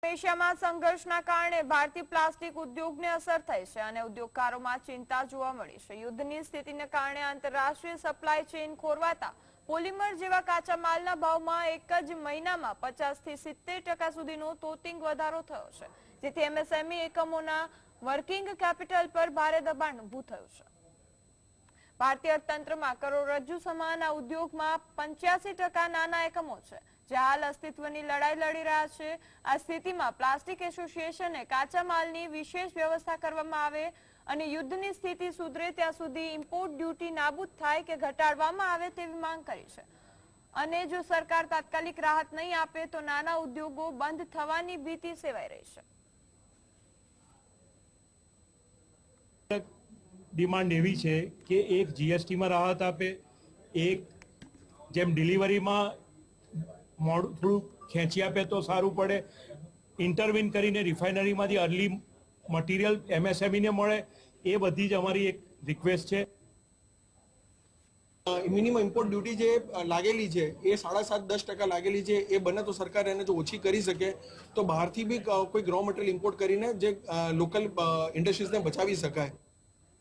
એશિયામાં સંઘર્ષના કારણે ભારતીય પ્લાસ્ટિક ઉદ્યોગને અસર થઈ છે અને ઉદ્યોગકારોમાં ચિંતા જોવા મળી છે। યુદ્ધની સ્થિતિને કારણે આંતરરાષ્ટ્રીય સપ્લાય ચેઇન ખોરવાતા પોલિમર જેવા કાચા માલના ભાવમાં એક જ મહિનામાં 50 થી 70% સુધીનો તોતિંગ વધારો થયો છે, જેથી એમએસએમઈ એકમોના વર્કિંગ કેપિટલ પર ભારે દબાણ ઊભું થયું છે। ભારતીય અર્થતંત્રમાં કરોડરજ્જુ સમાન આ ઉદ્યોગમાં 85% નાના એકમો છે, જે હાલ અસ્તિત્વની લડાઈ લડી રહ્યા છે। આ સ્થિતિમાં પ્લાસ્ટિક એસોસિએશને કાચા માલની વિશેષ વ્યવસ્થા કરવામાં આવે અને યુદ્ધની સ્થિતિ સુધરે ત્યાં સુધી ઇમ્પોર્ટ ડ્યુટી નાબૂદ થાય કે ઘટાડવામાં આવે તેવી માંગ કરી છે અને જો સરકાર તાત્કાલિક રાહત નહીં આપે તો નાના ઉદ્યોગો બંધ થવાની ભીતિ સેવાઈ રહી છે। ડિમાન્ડ એવી છે કે એક જીએસટીમાં રાહત આપે, એક જેમ ડિલિવરીમાં મોડું થોડું ખેંચી આપે તો સારું પડે, ઇન્ટરવીન કરીને રિફાઇનરીમાંથી અર્લી મટીરિયલ એમએસએમઈને મળે, એ બધી જ અમારી એક રિક્વેસ્ટ છે। મિનિમમ ઇમ્પોર્ટ ડ્યુટી જે લાગેલી છે એ 7.5-10% લાગેલી છે, એ બને તો સરકાર એને જો ઓછી કરી શકે તો બહારથી બી કોઈ રો મટીરિયલ ઇમ્પોર્ટ કરીને જે લોકલ ઇન્ડસ્ટ્રીઝને બચાવી શકાય।